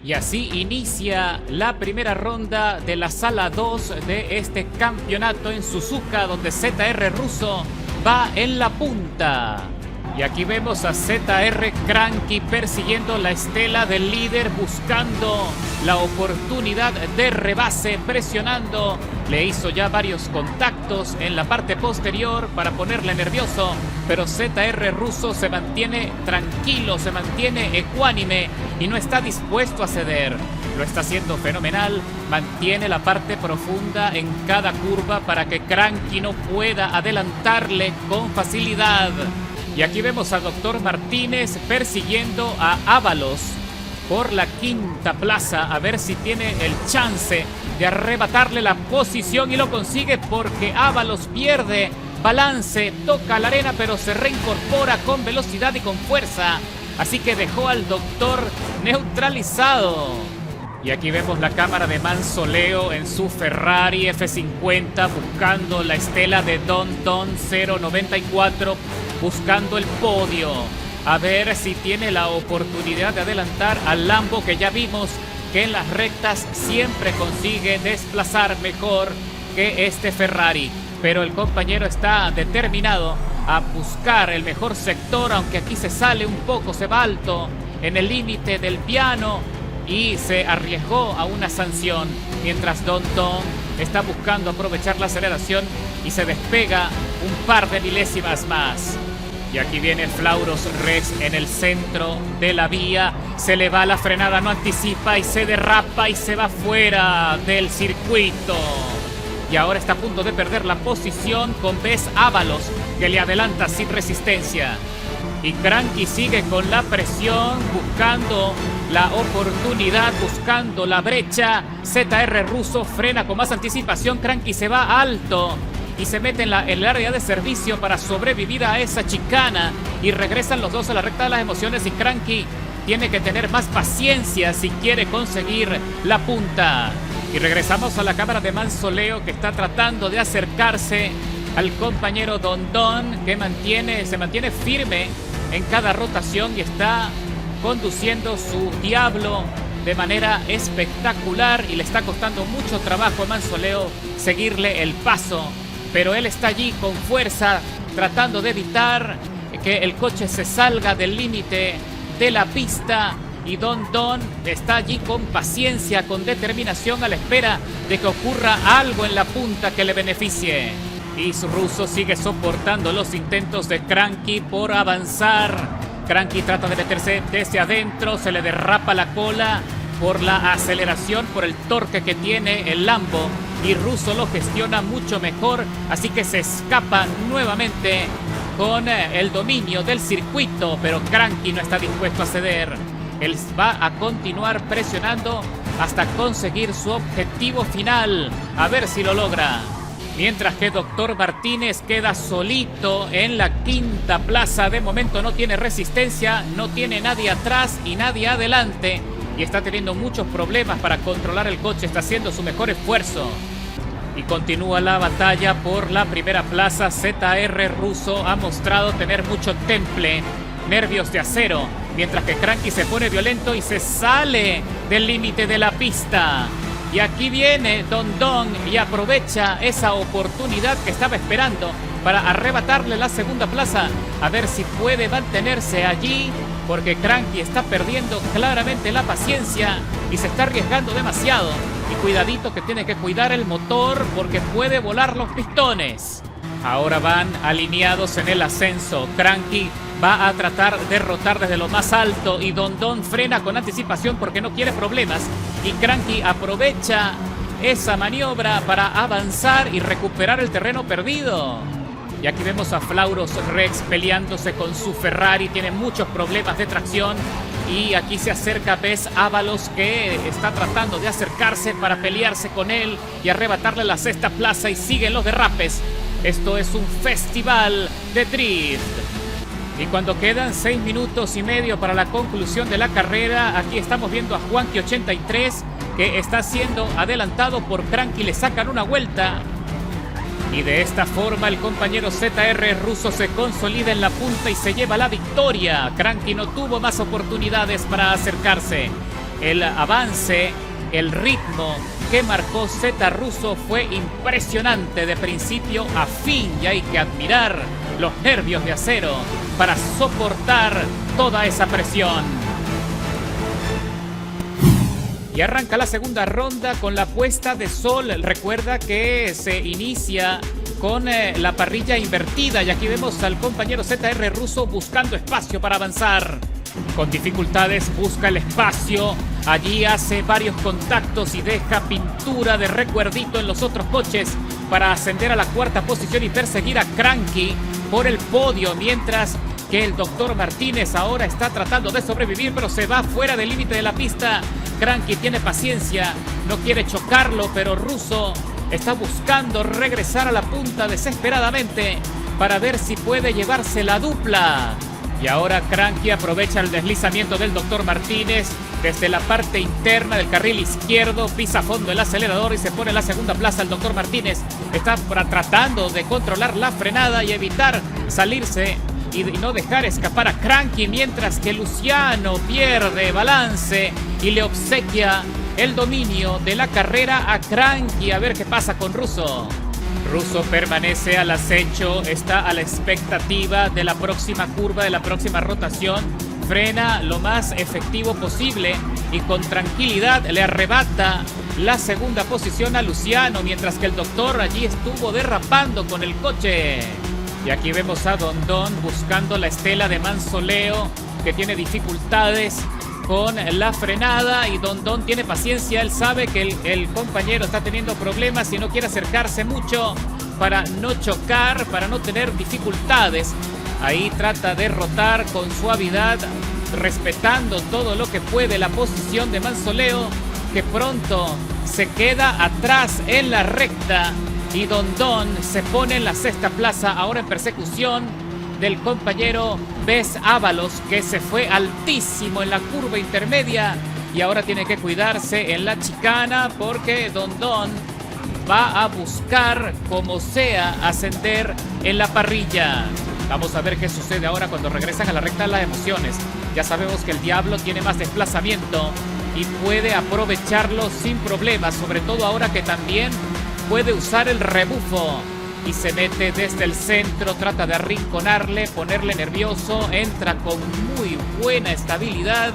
Y así inicia la primera ronda de la sala 2 de este campeonato en Suzuka, donde ZR Russo va en la punta. Y aquí vemos a ZR Cranky persiguiendo la estela del líder, buscando la oportunidad de rebase, presionando. Le hizo ya varios contactos en la parte posterior para ponerle nervioso, pero ZR Russo se mantiene tranquilo, se mantiene ecuánime y no está dispuesto a ceder. Lo está haciendo fenomenal, mantiene la parte profunda en cada curva para que Cranky no pueda adelantarle con facilidad. Y aquí vemos a Dr. Martínez persiguiendo a Ábalos por la quinta plaza, a ver si tiene el chance de arrebatarle la posición, y lo consigue porque Ábalos pierde balance, toca la arena pero se reincorpora con velocidad y con fuerza, así que dejó al doctor neutralizado. Y aquí vemos la cámara de Mansoleo en su Ferrari F50 buscando la estela de Don 094, buscando el podio, a ver si tiene la oportunidad de adelantar al Lambo, que ya vimos que en las rectas siempre consigue desplazar mejor que este Ferrari. Pero el compañero está determinado a buscar el mejor sector, aunque aquí se sale un poco, se va alto en el límite del piano y se arriesgó a una sanción, mientras Don está buscando aprovechar la aceleración y se despega un par de milésimas más. Y aquí viene Flauros Rex en el centro de la vía, se le va la frenada, no anticipa y se derrapa y se va fuera del circuito. Y ahora está a punto de perder la posición con Bess Ábalos, que le adelanta sin resistencia. Y Cranky sigue con la presión, buscando la oportunidad, buscando la brecha. ZR Russo frena con más anticipación, Cranky se va alto y se mete en el área de servicio para sobrevivir a esa chicana. Y regresan los dos a la recta de las emociones y Cranky tiene que tener más paciencia si quiere conseguir la punta. Y regresamos a la cámara de Mansoleo, que está tratando de acercarse al compañero Don, que se mantiene firme en cada rotación y está conduciendo su Diablo de manera espectacular, y le está costando mucho trabajo a Mansoleo seguirle el paso, pero él está allí con fuerza tratando de evitar que el coche se salga del límite de la pista. Y Don está allí con paciencia, con determinación, a la espera de que ocurra algo en la punta que le beneficie. Y Russo sigue soportando los intentos de Cranky por avanzar. Cranky trata de meterse desde adentro, se le derrapa la cola por la aceleración, por el torque que tiene el Lambo. Y Russo lo gestiona mucho mejor, así que se escapa nuevamente con el dominio del circuito. Pero Cranky no está dispuesto a ceder. Él va a continuar presionando hasta conseguir su objetivo final. A ver si lo logra. Mientras que Dr. Martínez queda solito en la quinta plaza. De momento no tiene resistencia, no tiene nadie atrás y nadie adelante. Y está teniendo muchos problemas para controlar el coche. Está haciendo su mejor esfuerzo. Y continúa la batalla por la primera plaza. ZR Russo ha mostrado tener mucho temple, nervios de acero, mientras que Cranky se pone violento y se sale del límite de la pista. Y aquí viene Don y aprovecha esa oportunidad que estaba esperando para arrebatarle la segunda plaza. A ver si puede mantenerse allí, porque Cranky está perdiendo claramente la paciencia y se está arriesgando demasiado. Y cuidadito, que tiene que cuidar el motor porque puede volar los pistones. Ahora van alineados en el ascenso. Cranky va a tratar de rotar desde lo más alto y Don frena con anticipación porque no quiere problemas. Y Cranky aprovecha esa maniobra para avanzar y recuperar el terreno perdido. Y aquí vemos a Flauros Rex peleándose con su Ferrari. Tiene muchos problemas de tracción. Y aquí se acerca Bess Ábalos, que está tratando de acercarse para pelearse con él y arrebatarle la sexta plaza. Y siguen los derrapes. Esto es un festival de drift. Y cuando quedan 6 minutos y medio para la conclusión de la carrera, aquí estamos viendo a Juanqui 83, que está siendo adelantado por Cranky. Le sacan una vuelta. Y de esta forma el compañero ZR Russo se consolida en la punta y se lleva la victoria. Cranky no tuvo más oportunidades para acercarse. el avance, el ritmo que marcó Zeta Russo fue impresionante de principio a fin y hay que admirar los nervios de acero para soportar toda esa presión. Y arranca la segunda ronda con la puesta de sol. Recuerda que se inicia con la parrilla invertida y aquí vemos al compañero ZR Russo buscando espacio para avanzar. Con dificultades busca el espacio, allí hace varios contactos y deja pintura de recuerdito en los otros coches para ascender a la cuarta posición y perseguir a Cranky por el podio, mientras que el doctor Martínez ahora está tratando de sobrevivir, pero se va fuera del límite de la pista. Cranky tiene paciencia, no quiere chocarlo, pero Russo está buscando regresar a la punta desesperadamente para ver si puede llevarse la dupla. Y ahora Cranky aprovecha el deslizamiento del doctor Martínez desde la parte interna del carril izquierdo, pisa a fondo el acelerador y se pone en la segunda plaza. El doctor Martínez está tratando de controlar la frenada y evitar salirse y no dejar escapar a Cranky, mientras que Luciano pierde balance y le obsequia el dominio de la carrera a Cranky. A ver qué pasa con Russo. Russo permanece al acecho, está a la expectativa de la próxima curva, de la próxima rotación. Frena lo más efectivo posible y con tranquilidad le arrebata la segunda posición a Luciano, mientras que el doctor allí estuvo derrapando con el coche. Y aquí vemos a Dondón buscando la estela de Mansoleo, que tiene dificultades con la frenada, y Dondón tiene paciencia. Él sabe que el compañero está teniendo problemas y no quiere acercarse mucho para no chocar, para no tener dificultades. Ahí trata de rotar con suavidad, respetando todo lo que puede la posición de Mansoleo, que pronto se queda atrás en la recta, y Dondón se pone en la sexta plaza, ahora en persecución del compañero Bess Ábalos, que se fue altísimo en la curva intermedia y ahora tiene que cuidarse en la chicana, porque Dondón va a buscar como sea ascender en la parrilla. Vamos a ver qué sucede ahora cuando regresan a la recta de las emociones. Ya sabemos que el Diablo tiene más desplazamiento y puede aprovecharlo sin problemas, sobre todo ahora que también puede usar el rebufo. Y se mete desde el centro, trata de arrinconarle, ponerle nervioso, entra con muy buena estabilidad.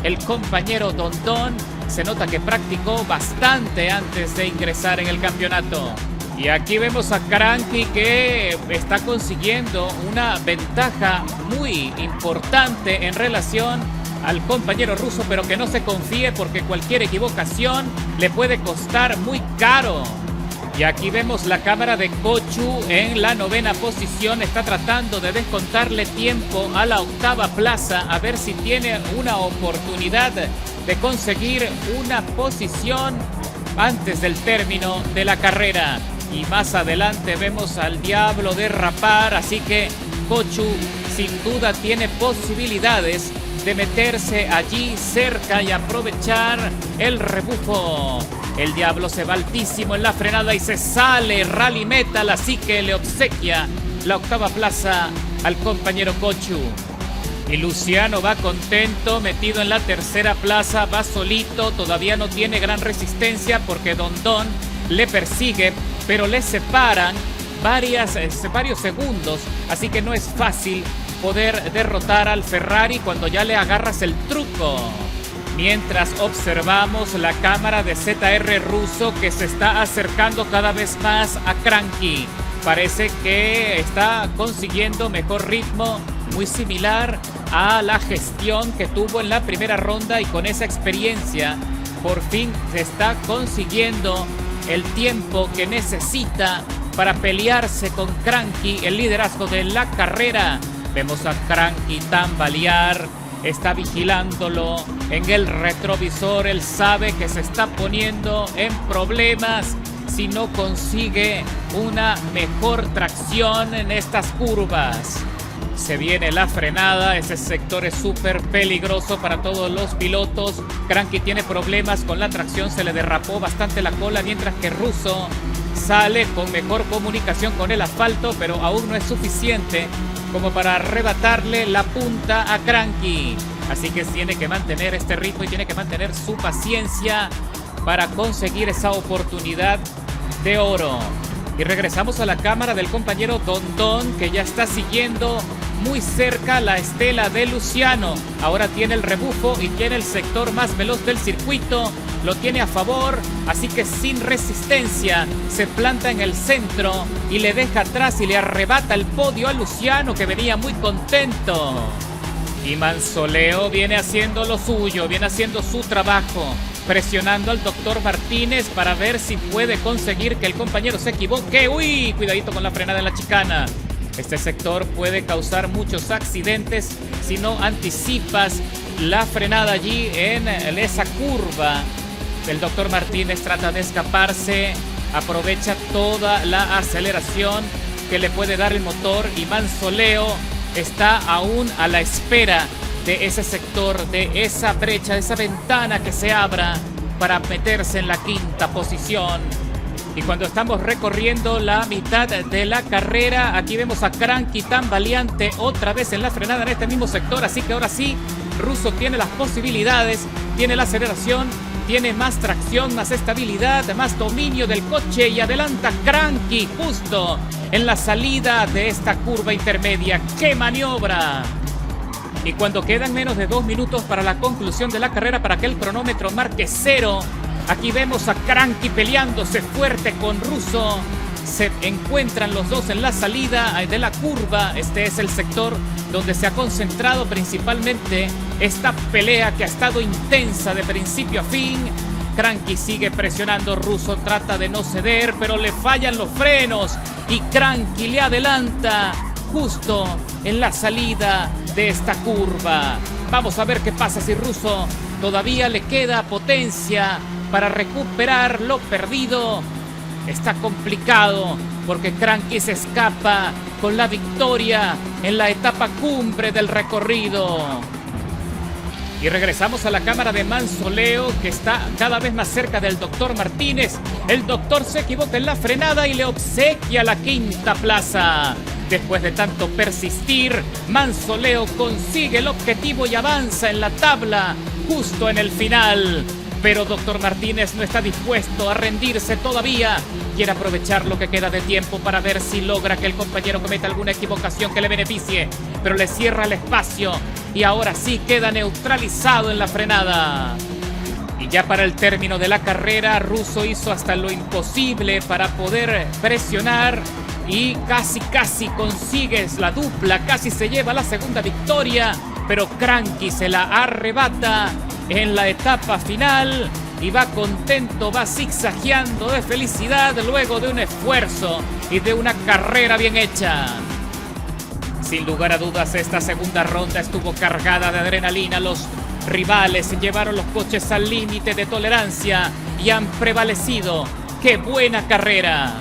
El compañero Dondón se nota que practicó bastante antes de ingresar en el campeonato. Y aquí vemos a Cranky, que está consiguiendo una ventaja muy importante en relación al compañero Russo, pero que no se confíe, porque cualquier equivocación le puede costar muy caro. Y aquí vemos la cámara de Cochu en la novena posición. Está tratando de descontarle tiempo a la octava plaza, a ver si tiene una oportunidad de conseguir una posición antes del término de la carrera. Y más adelante vemos al Diablo derrapar, así que Cochu sin duda tiene posibilidades de meterse allí cerca y aprovechar el rebufo. El Diablo se va altísimo en la frenada y se sale Rally Metal, así que le obsequia la octava plaza al compañero Cochu. Y Luciano va contento, metido en la tercera plaza, va solito, todavía no tiene gran resistencia porque Dondón le persigue, pero le separan varios segundos, así que no es fácil poder derrotar al Ferrari cuando ya le agarras el truco. Mientras observamos la cámara de ZR Russo, que se está acercando cada vez más a Cranky. Parece que está consiguiendo mejor ritmo, muy similar a la gestión que tuvo en la primera ronda, y con esa experiencia por fin se está consiguiendo el tiempo que necesita para pelearse con Cranky el liderazgo de la carrera. Vemos a Cranky tambalear, está vigilándolo en el retrovisor. Él sabe que se está poniendo en problemas si no consigue una mejor tracción en estas curvas. Se viene la frenada, ese sector es súper peligroso para todos los pilotos. Cranky tiene problemas con la tracción, se le derrapó bastante la cola, mientras que Russo sale con mejor comunicación con el asfalto, pero aún no es suficiente como para arrebatarle la punta a Cranky. Así que tiene que mantener este ritmo y tiene que mantener su paciencia para conseguir esa oportunidad de oro. Y regresamos a la cámara del compañero Dondón, que ya está siguiendo muy cerca la estela de Luciano. Ahora tiene el rebufo y tiene el sector más veloz del circuito. Lo tiene a favor, así que sin resistencia se planta en el centro y le deja atrás y le arrebata el podio a Luciano, que venía muy contento. Y Manzoleo viene haciendo lo suyo, viene haciendo su trabajo, presionando al doctor Martínez para ver si puede conseguir que el compañero se equivoque. ¡Uy! Cuidadito con la frenada en la chicana. Este sector puede causar muchos accidentes si no anticipas la frenada allí en esa curva. El doctor Martínez trata de escaparse, aprovecha toda la aceleración que le puede dar el motor y Manzoleo está aún a la espera de ese sector, de esa brecha, de esa ventana que se abra para meterse en la quinta posición. Y cuando estamos recorriendo la mitad de la carrera, aquí vemos a Cranky tambaleante otra vez en la frenada en este mismo sector. Así que ahora sí, Russo tiene las posibilidades, tiene la aceleración, tiene más tracción, más estabilidad, más dominio del coche y adelanta Cranky justo en la salida de esta curva intermedia. ¡Qué maniobra! Y cuando quedan menos de 2 minutos para la conclusión de la carrera, para que el cronómetro marque 0, aquí vemos a Cranky peleándose fuerte con Russo. Se encuentran los dos en la salida de la curva. Este es el sector donde se ha concentrado principalmente esta pelea, que ha estado intensa de principio a fin. Cranky sigue presionando, Russo trata de no ceder, pero le fallan los frenos y Cranky le adelanta justo en la salida de esta curva. Vamos a ver qué pasa si Russo todavía le queda potencia para recuperar lo perdido. Está complicado porque Cranky se escapa con la victoria en la etapa cumbre del recorrido. Y regresamos a la cámara de Manzoleo, que está cada vez más cerca del doctor Martínez. El doctor se equivoca en la frenada y le obsequia la quinta plaza. Después de tanto persistir, Manzoleo consigue el objetivo y avanza en la tabla justo en el final. Pero doctor Martínez no está dispuesto a rendirse todavía. Quiere aprovechar lo que queda de tiempo para ver si logra que el compañero cometa alguna equivocación que le beneficie. Pero le cierra el espacio y ahora sí queda neutralizado en la frenada. Y ya para el término de la carrera, Russo hizo hasta lo imposible para poder presionar y casi consigue la dupla, casi se lleva la segunda victoria, pero Cranky se la arrebata en la etapa final y va contento, va zigzagueando de felicidad luego de un esfuerzo y de una carrera bien hecha. Sin lugar a dudas, esta segunda ronda estuvo cargada de adrenalina. Los rivales llevaron los coches al límite de tolerancia y han prevalecido. ¡Qué buena carrera!